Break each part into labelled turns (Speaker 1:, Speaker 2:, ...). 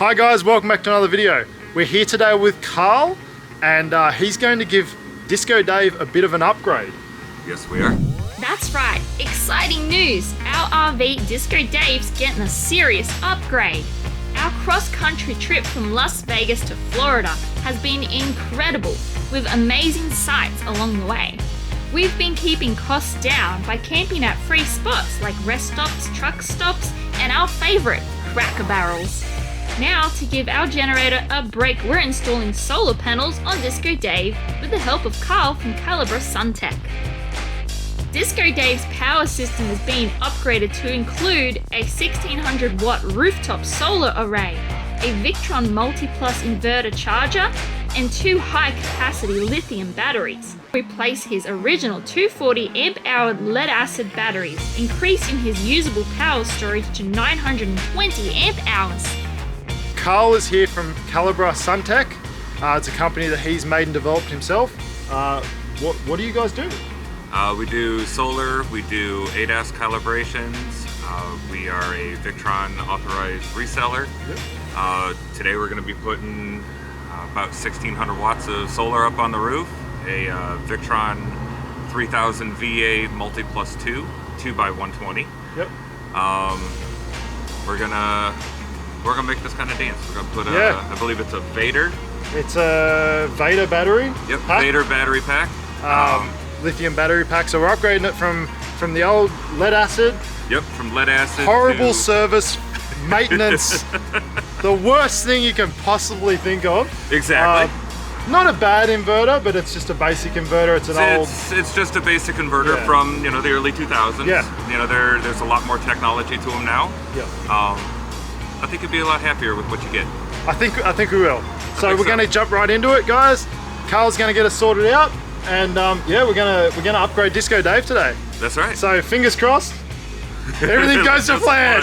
Speaker 1: Hi guys, welcome back to another video. We're here today with Carl, and he's going to give Disco Dave a bit of an upgrade.
Speaker 2: Yes, we are.
Speaker 3: That's right, exciting news! Our RV Disco Dave's getting a serious upgrade. Our cross-country trip from Las Vegas to Florida has been incredible, with amazing sights along the way. We've been keeping costs down by camping at free spots like rest stops, truck stops, and our favourite, Cracker Barrels. Now, to give our generator a break, we're installing solar panels on Disco Dave with the help of Carl from Calibrasuntech. Disco Dave's power system is being upgraded to include a 1600 watt rooftop solar array, a Victron multi-plus inverter charger, and 2 high-capacity lithium batteries. Replace his original 240 amp-hour lead-acid batteries, increasing his usable power storage to 920 amp-hours.
Speaker 1: Carl is here from Calibrasuntech. It's a company that he's made and developed himself. What do you guys do?
Speaker 2: We do solar, we do ADAS calibrations, we are a Victron authorized reseller. Yep. Today we're going to be putting about 1600 watts of solar up on the roof, a Victron 3000 VA multi plus 2 2x120.
Speaker 1: Yep.
Speaker 2: We're gonna make this kind of dance. We're gonna put a, I believe it's a Vader.
Speaker 1: It's a Vader battery.
Speaker 2: Yep,
Speaker 1: pack.
Speaker 2: Vader battery pack.
Speaker 1: Lithium battery pack. So we're upgrading it from the old lead acid.
Speaker 2: Yep, from lead acid.
Speaker 1: Horrible service, maintenance. The worst thing you can possibly think of.
Speaker 2: Exactly.
Speaker 1: Not a bad inverter, but it's just a basic inverter.
Speaker 2: It's just a basic inverter from the early 2000s.
Speaker 1: Yeah.
Speaker 2: There's a lot more technology to them now.
Speaker 1: Yeah.
Speaker 2: I think you'll be a lot happier with what you get.
Speaker 1: I think we will. So we're going to jump right into it, guys. Carl's going to get us sorted out, and yeah, we're gonna upgrade Disco Dave today.
Speaker 2: That's right.
Speaker 1: So fingers crossed, everything goes to plan.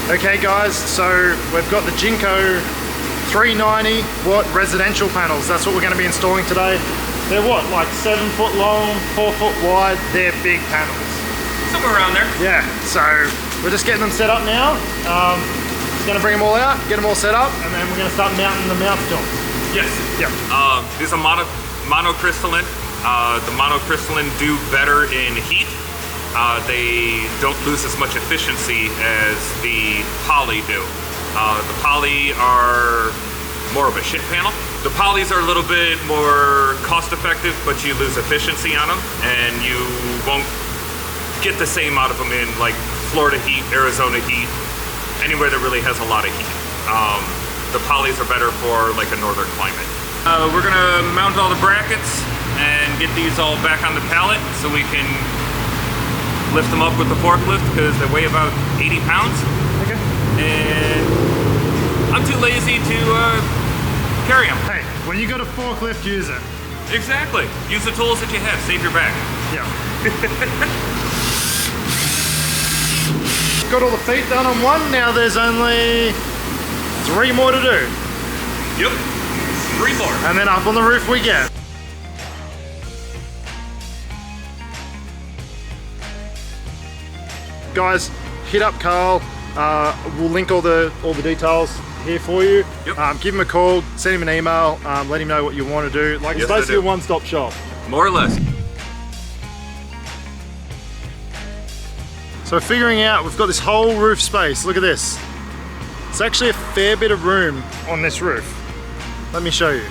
Speaker 1: Okay, guys. So we've got the Jinko 390 watt residential panels. That's what we're going to be installing today. They're what, like 7 foot long, 4 foot wide. They're big panels.
Speaker 2: Somewhere around there. Yeah,
Speaker 1: so we're just getting them set up now. Just gonna bring them all out, get them all set up, and then we're gonna start mounting the mount joints.
Speaker 2: Yes.
Speaker 1: Yeah.
Speaker 2: These are monocrystalline. The monocrystalline do better in heat. They don't lose as much efficiency as the poly do. The poly are more of a shit panel. The polys are a little bit more cost effective, but you lose efficiency on them, and you won't get the same out of them in like Florida heat, Arizona heat, anywhere that really has a lot of heat. The polys are better for like a northern climate. We're gonna mount all the brackets and get these all back on the pallet so we can lift them up with the forklift because they weigh about 80 pounds.
Speaker 1: Okay.
Speaker 2: And I'm too lazy to carry them.
Speaker 1: Hey, when you got a forklift, use it.
Speaker 2: Exactly. Use the tools that you have. Save your back.
Speaker 1: Yeah. Got all the feet done on one. Now there's only 3 more to do.
Speaker 2: Yep. 3 more.
Speaker 1: And then up on the roof we get. Guys, hit up Carl. We'll link all the details here for you.
Speaker 2: Yep.
Speaker 1: Give him a call, send him an email, let him know what you want to do. Like, it's basically a one-stop shop.
Speaker 2: More or less.
Speaker 1: So we're figuring out, we've got this whole roof space. Look at this. It's actually a fair bit of room on this roof. Let me show you.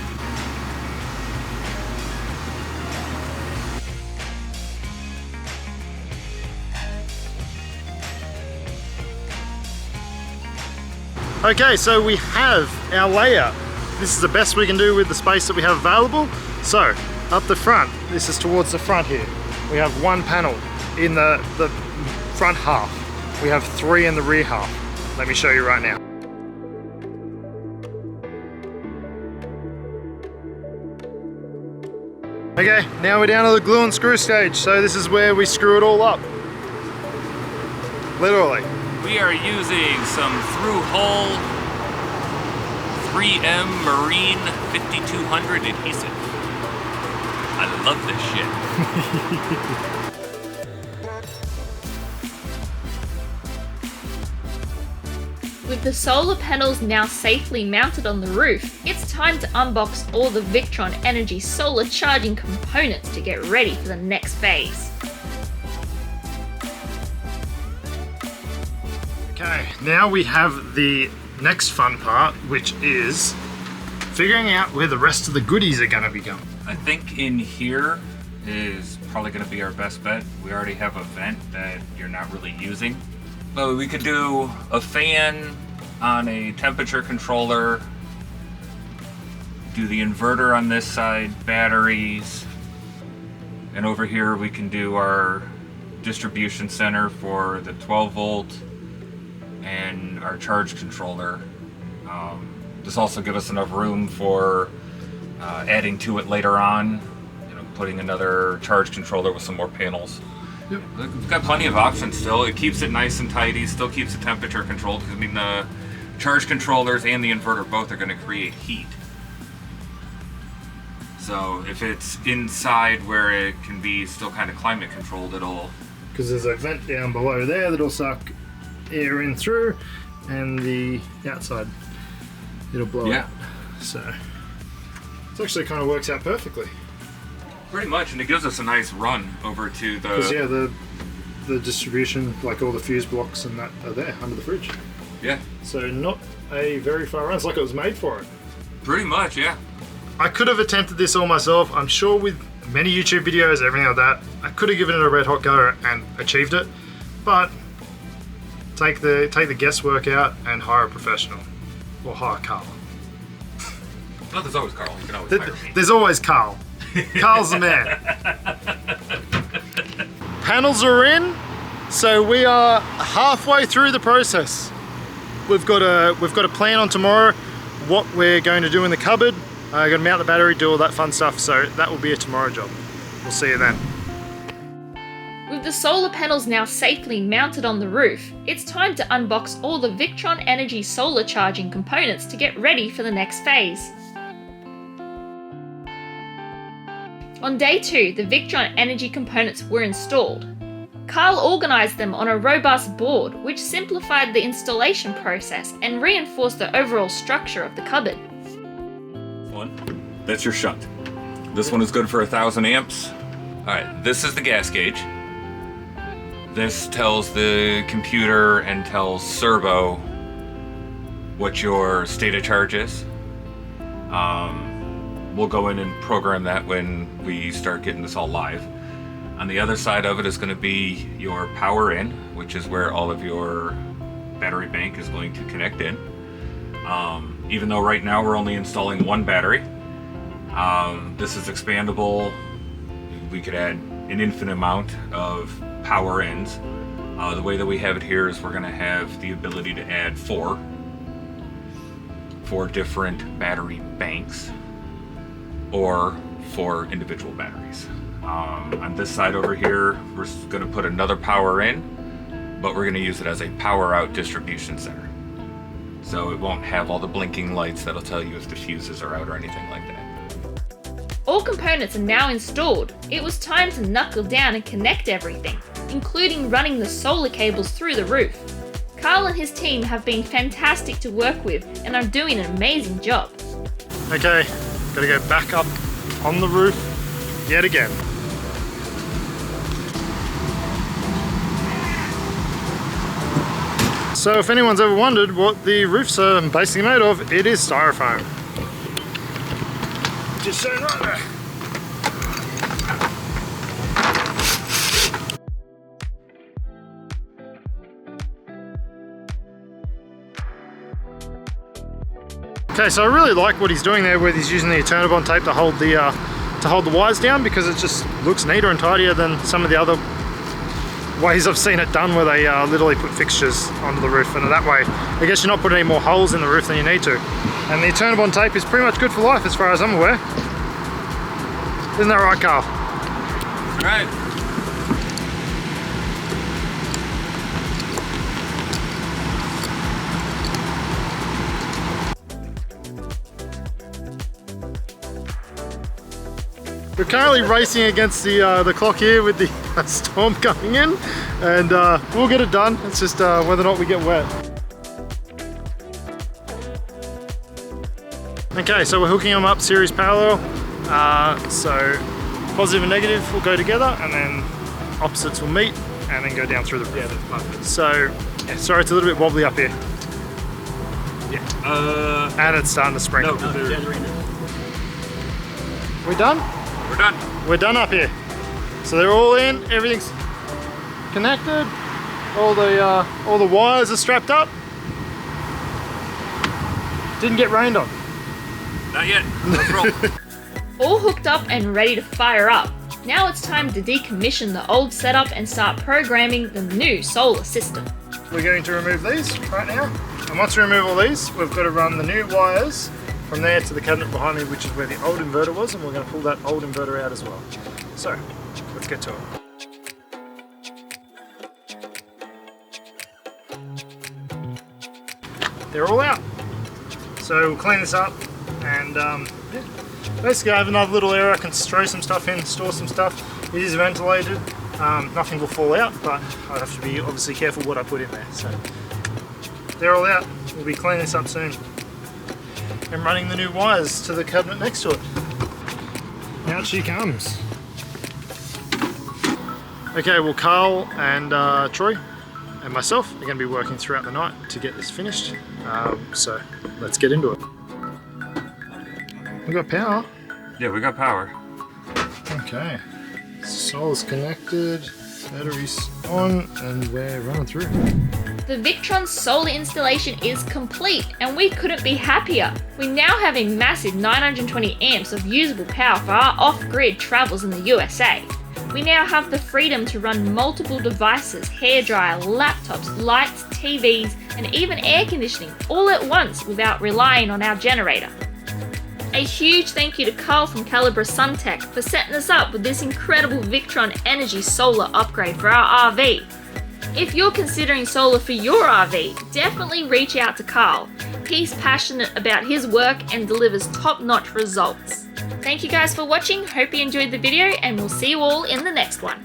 Speaker 1: Okay, so we have our layout. This is the best we can do with the space that we have available. So, up the front, this is towards the front here. We have 1 panel in the front half. We have 3 in the rear half. Let me show you right now. Okay, now we're down to the glue and screw stage. So this is where we screw it all up. Literally.
Speaker 2: We are using some through-hole 3M Marine 5200 adhesive. I love this shit.
Speaker 3: With the solar panels now safely mounted on the roof, it's time to unbox all the Victron Energy solar charging components to get ready for the next phase.
Speaker 1: Okay, now we have the next fun part, which is figuring out where the rest of the goodies are going to be going.
Speaker 2: I think in here is probably going to be our best bet. We already have a vent that you're not really using. But we could do a fan on a temperature controller, do the inverter on this side, batteries, and over here we can do our distribution center for the 12 volt and our charge controller. This also gives us enough room for adding to it later on, putting another charge controller with some more panels. Yep. We've got plenty of options still. It keeps it nice and tidy, still keeps the temperature controlled, because I mean the charge controllers and the inverter both are going to create heat. So if it's inside where it can be still kind of climate controlled, it'll...
Speaker 1: Because there's a vent down below there that'll suck air in through, and the outside it'll blow out. So it actually kind of works out perfectly.
Speaker 2: Pretty much, and it gives us a nice run over to the...
Speaker 1: Because yeah, the distribution, like all the fuse blocks and that are there under the fridge.
Speaker 2: Yeah.
Speaker 1: So not a very far run. It's like it was made for it.
Speaker 2: Pretty much, yeah.
Speaker 1: I could have attempted this all myself. I'm sure with many YouTube videos, everything like that, I could have given it a red hot go and achieved it. But take the guesswork out and hire a professional, or hire Carl.
Speaker 2: No, there's always Carl. You can always hire me.
Speaker 1: There's always Carl. Carl's the man. Panels are in, so we are halfway through the process. We've got a plan on tomorrow, what we're going to do in the cupboard. Going to mount the battery, do all that fun stuff. So that will be a tomorrow job. We'll see you then.
Speaker 3: With the solar panels now safely mounted on the roof, it's time to unbox all the Victron Energy solar charging components to get ready for the next phase. On day 2, the Victron Energy components were installed. Carl organised them on a robust board, which simplified the installation process and reinforced the overall structure of the cupboard.
Speaker 2: That's your shunt. This one is good for 1,000 amps. Alright, this is the gas gauge. This tells the computer and tells Servo what your state of charge is. We'll go in and program that when we start getting this all live. On the other side of it is going to be your power in, which is where all of your battery bank is going to connect in. Even though right now we're only installing one battery, this is expandable. We could add an infinite amount of power ins. The way that we have it here is we're going to have the ability to add four different battery banks, or 4 individual batteries. On this side over here, we're going to put another power in, but we're going to use it as a power out distribution center. So it won't have all the blinking lights that'll tell you if the fuses are out or anything like that.
Speaker 3: All components are now installed. It was time to knuckle down and connect everything, including running the solar cables through the roof. Carl and his team have been fantastic to work with and are doing an amazing job.
Speaker 1: Okay, gotta go back up on the roof yet again. So if anyone's ever wondered what the roofs are basically made of, it is styrofoam. Just shown right there. Okay, so I really like what he's doing there, where he's using the Eternabond tape to hold the wires down, because it just looks neater and tidier than some of the other ways I've seen it done, where they literally put fixtures onto the roof, and that way I guess you're not putting any more holes in the roof than you need to. And the Eternabond tape is pretty much good for life as far as I'm aware. Isn't that right, Carl?
Speaker 2: Right.
Speaker 1: We're currently racing against the clock here with the storm coming in, and we'll get it done. It's just whether or not we get wet. Okay, so we're hooking them up series parallel. So positive and negative will go together, and then opposites will meet and then go down through the roof.
Speaker 2: Yeah, that's perfect.
Speaker 1: So, yeah, sorry, it's a little bit wobbly up here.
Speaker 2: Yeah.
Speaker 1: And it's starting to spring.
Speaker 2: No,
Speaker 1: We done?
Speaker 2: we're done.
Speaker 1: We're done up here. So they're all in, everything's connected, all the wires are strapped up. Didn't get rained on.
Speaker 2: Not yet. Let's roll.
Speaker 3: All hooked up and ready to fire up. Now it's time to decommission the old setup and start programming the new solar system.
Speaker 1: We're going to remove these right now. And once we remove all these, we've got to run the new wires from there to the cabinet behind me, which is where the old inverter was, and we're going to pull that old inverter out as well. So, let's get to it. They're all out. So we'll clean this up, and yeah. Basically I have another little area I can throw some stuff in, store some stuff. It is ventilated, nothing will fall out, but I have to be obviously careful what I put in there. So they're all out. We'll be cleaning this up soon and running the new wires to the cabinet next to it. Out she comes. Okay, well Carl and Troy and myself are going to be working throughout the night to get this finished. So let's get into it. We got power.
Speaker 2: Yeah, we got power.
Speaker 1: Okay, solar's connected, batteries on, and we're running through.
Speaker 3: The Victron solar installation is complete, and we couldn't be happier. We now have a massive 920 amps of usable power for our off-grid travels in the USA. We now have the freedom to run multiple devices, hairdryer, laptops, lights, TVs, and even air conditioning all at once without relying on our generator. A huge thank you to Carl from Calibrasuntech for setting us up with this incredible Victron Energy solar upgrade for our RV. If you're considering solar for your RV, definitely reach out to Carl. He's passionate about his work and delivers top-notch results. Thank you guys for watching, hope you enjoyed the video, and we'll see you all in the next one.